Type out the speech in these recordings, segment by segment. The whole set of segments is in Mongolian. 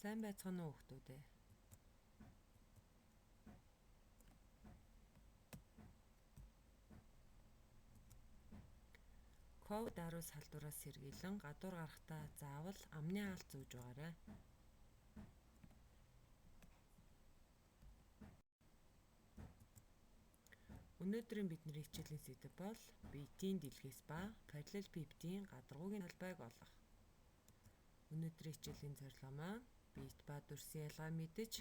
Сайн байцгаана уу хүүхдүүд ээ. COVID-19 салдуураас сэргийлэн гадуур гарахдаа заавал амны хаалт зүүж байгаарай. Өнөөдрийн бидний хичээлийн сэдэв бол биетийн дэлгээс ба параллелепипедийн гадаргуугийн талбайг олох. Өнөөдрийн хичээлийн зорилго маань биет ба дүрсийн ялгаа мэдэж,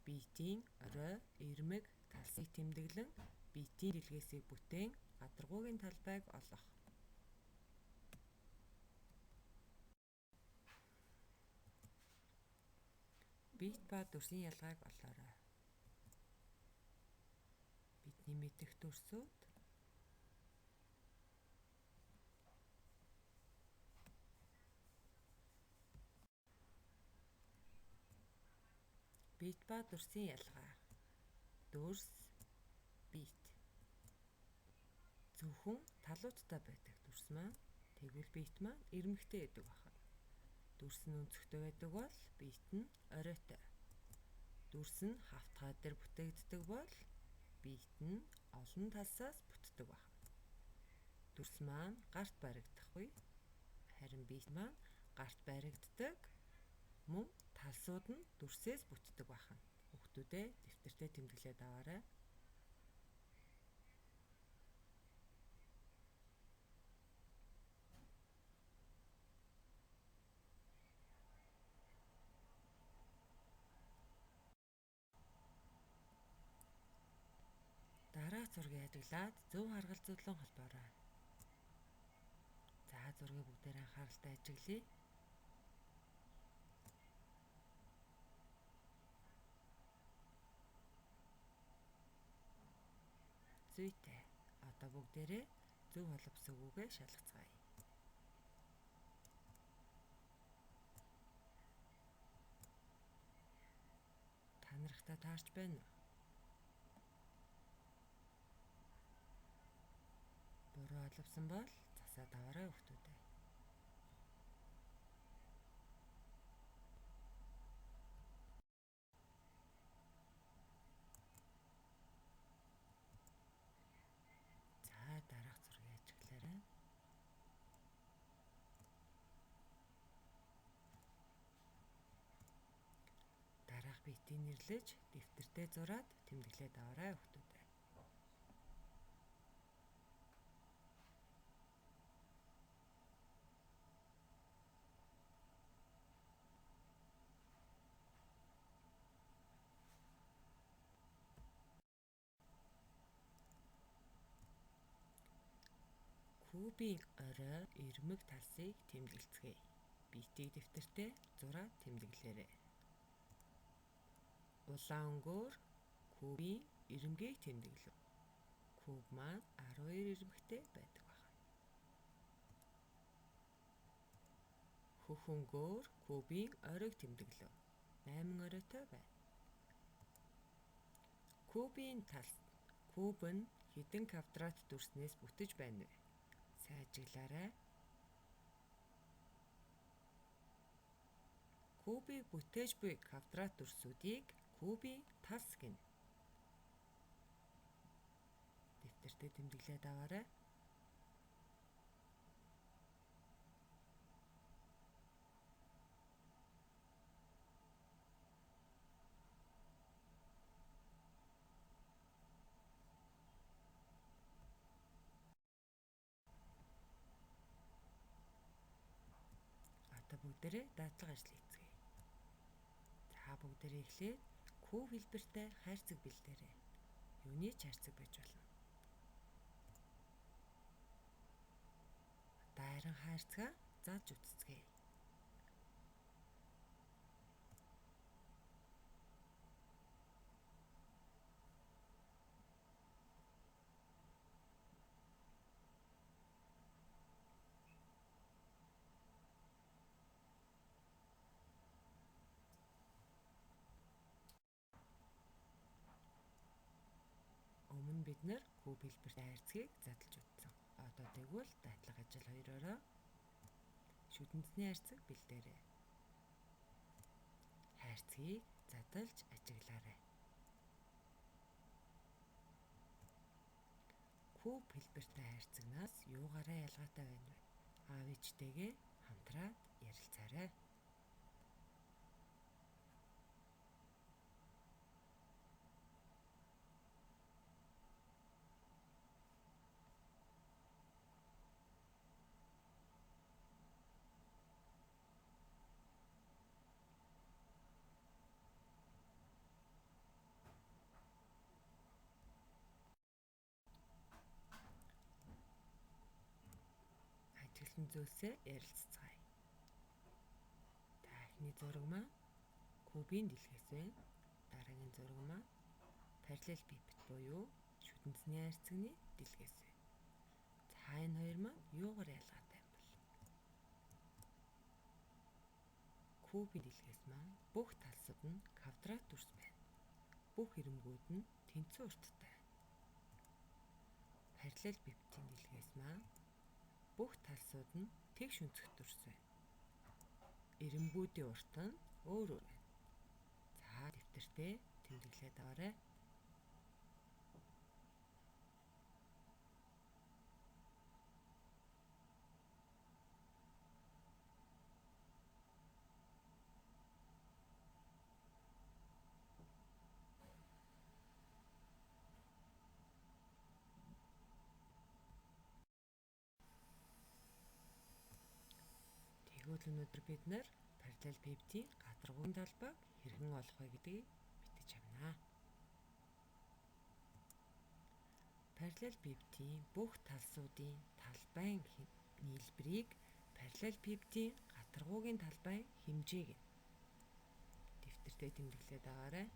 биетийн орой, ирмэг, талсыг тэмдэглэн, биетийн дэлгээсийг бүтээн гадаргуугийн талбайг олох. Биет ба дүрсийн ялгааг олоорой. Бидний мэдэх дүрсүүд биет ба дүрсийн ялгаа. Дүрс, биет. Зөвхөн талуудтай байдаг дүрс маань тэгвэл биет маань ирмэгтэй байдаг байна. Дүрс нь өнцгтэй байдаг бол биет нь оройтой. Дүрс нь хавтгай дээр бүтээгддэг бол биет нь олон талсаас бүтдэг байна. Дүрс маань гарт баригдахгүй, харин биет маань гарт баригддаг, мөн талсууд нь дүрсээс бүтдэг байна. Хүүхдүүдээ дэвтэртээ тэмдэглээд аваарай. Дараах зургийг ажиглаад зөв харгалзуулан холбоорой. За зургийг бүгдээр анхааралтай ажиглая. Зүйтэй. Одоо бүгдээрээ зөв боловсон үгээ шалгацгаая. Та нартай таарч байна уу? Буруу оловсон бол засаад аваарай хүүхдүүдээ. За дараах зургийг ажиглаарай. Дараах биетийг нэрлэж дэвтэртээ зураад тэмдэглээд аваарай хүүхдүүдээ. Кубийн орой, ирмэг талсыг тэмдэглэцгээе. Биетийг дэвтэртээ зураад тэмдэглээрэй. Улаан өнгөөр кубийн ирмэгийг тэмдэглэв. Куб маань 12 ирмэгтэй байдаг байна. Хөх өнгөөр кубийн оройг тэмдэглэв. 8 оройтой байна. Кубийн талс. Куб нь хэдэн квадрат дүрснээс бүтэж байна вэ? Сайн ажиглаарай. Кубыг бүтээж буй квадрат дүрсүүдийг кубийн талс гэнэ. Дэвтэртээ тэмдэглээд аваарай. Одоо бүгдээрээ дадлага ажил хийцгээе. За бүгдээрээ эхлээд куб хэлбэртэй хайрцаг бэлдээрэй. Юуны ч хайрцаг байж болно. Одоо харин хайрцгаа зааж үтцгээе. Өмнө бид нэр куб хэлбэртэй хайрцгийг задлж үтсэн. Одоо тэгвэл дадлага ажил 2-ороо шүтэнцний хайрцаг бэлдээрэй. хайрцгийг задлж ажиглаарай. Куб хэлбэртэй хайрцагнаас юугаараа ялгаатай байна вэ? Аав ээжтэйгээ хамтраад ярилцаарай. Ажигласан зүйлсээ ярилцгаая. Та эхний зураг маань кубын дэлгээс байна. Дараагийн зураг маань параллел пипет буюу шүтэнцний хайрцагны дэлгээс байна. За энэ хоёр маань юугаар ялгаатай юм бол? Кубын дэлгээс маань бүх талсууд нь квадрат дүрс байна. Бүх ирэмгүүд нь тэнцүү урттай байна. Параллел пипетийн дэлгээс маань бүх талсууд нь тэгш өнцөг дүрс байна. Ирэмгүүдийн урт нь өөр өөр байна. За дэвтэртээ тэмдэглээд аваарай. Тэгвэл өнөөдөр бид нэр параллел пипетийн гадаргуун талбайг хэрхэн олох вэ гэдгийг мэдэж авнаа. Параллел пипетийн бүх талсуудын талбайн нийлбэрийг параллел пипетийн гадаргуугийн талбайн хэмжээг нь дэвтэртээ тэмдэглээд аваарай.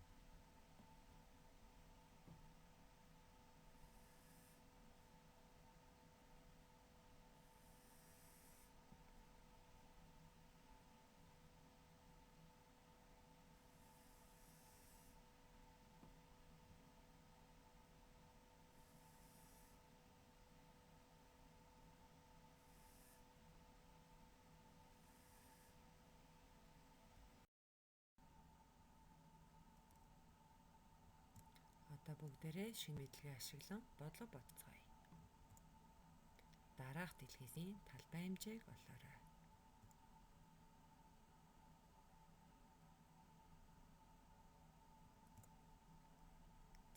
Одоо бүгдээрээ шинэ мэдлэгээ ашиглан бодлого бодцгоё. Дараах дэлхээсийн талбай хэмжээг олоорой.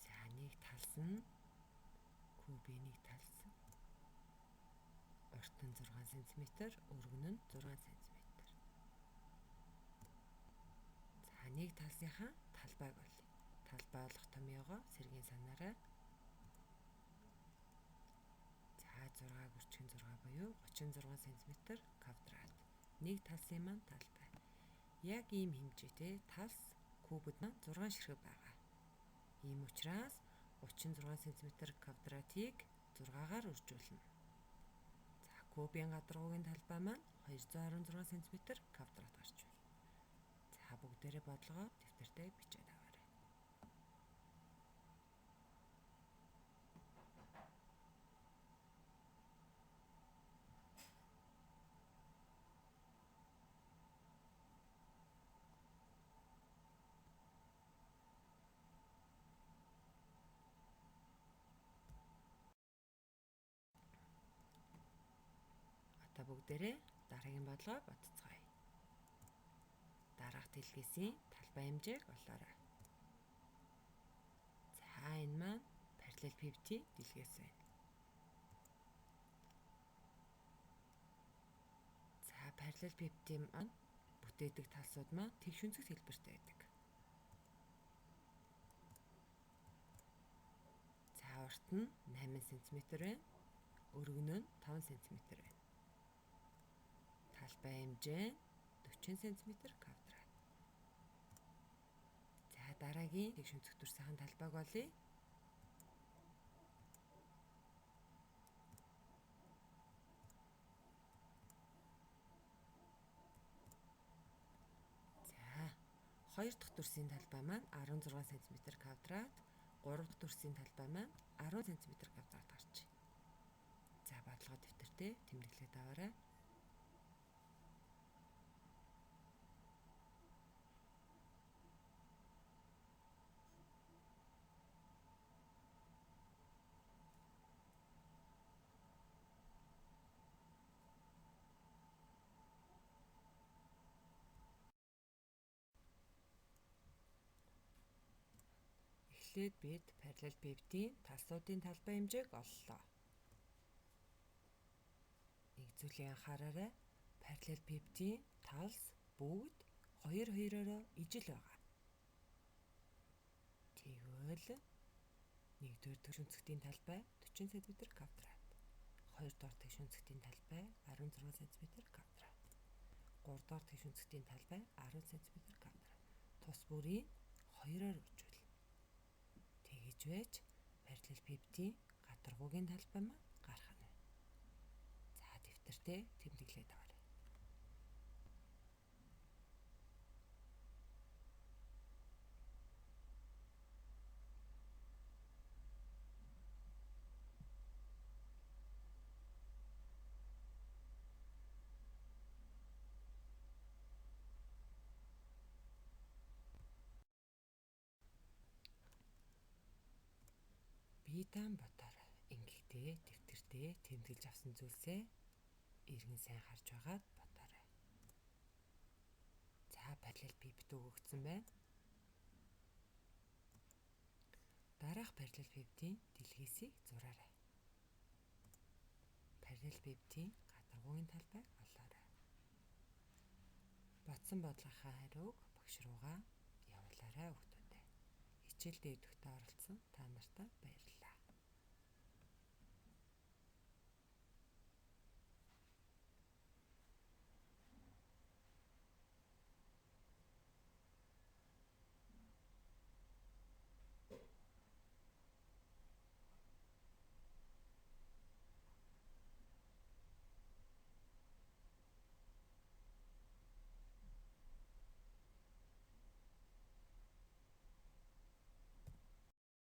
За нэг талс нь кубын нэг талс. Урт нь 6 см, өргөн нь 6 см. За нэг талсынхаа талбайг олъё. Талбай олох томьёогоо сэргийн санаарай. За 6-г үрчгэн 6 буюу 36 см квадрат. Нэг талсын маань талбай. Яг ийм хэмжээтэй талс кубд маань 6 ширхэг байгаа. Ийм учраас 36 см квадратыг 6-гаар үржүүлнэ. За кубын гадаргуугийн талбай маань 216 см квадрат гарч байна. За бүгдээрээ бодлогоо дэвтэртээ бичээд аваарай. Одоо бүгдээрээ дараагийн бодлогоо бодцгоё. Дараах дэлхээсийн талбай хэмжээг олоорой. За энэ маань параллел пипетийн дэлгээс байна. За параллел пипетийн маань бүтээдэг талсууд маань тэгш өнцөг хэлбэртэй байдаг. За урт нь 8 см байна. Өргөн нь 5 см байна. Талбай хэмжээ 40 см квадрат. За дараагийн тэгш өнцөг дүрсийн талбайг олъё. За 2 дахь дүрсийн талбай маань 16 см квадрат, 3 дахь дүрсийн талбай маань 10 см квадрат гарч байна. За бодлого дэвтэртээ тэмдэглээд аваарай. эхлээд бид параллелепипедийн талсуудын талбай хэмжээг оллоо. Нэг зүйлийг анхаараарай. Параллелепипедийн талс бүгд 2-2-ороо ижил байгаа. Тэгвэл 1-р тэгш өнцгтийн талбай 40 см квадрат. 2-р тэгш өнцгтийн талбай 16 см квадрат. 3-р тэгш өнцгтийн талбай 10 см квадрат. Тус бүрийг 2-оор үржүүл. Тэгж байж параллелепипедийн гадаргуугийн талбай маань гарах нь. За дэвтэртээ тэмдэглээд аваарай. Биедан бодоорой. Ингэхдээ дэвтэртээ тэмдэглэж авсан зүйлсээ иргэн сайн харж байгаад бодоорой. За параллелепипед өгөгдсөн байна. Дараах параллелепипедийн дэлгисийг зураарай. Параллелепипедийн гадаргуугийн талбай олоорой. Бодсон бодлогынхаа хариуг багш руугаа явуулаарай хүүхдүүдээ. Хичээл дээдвэхтэй оролцсон та нартаа баярлалаа.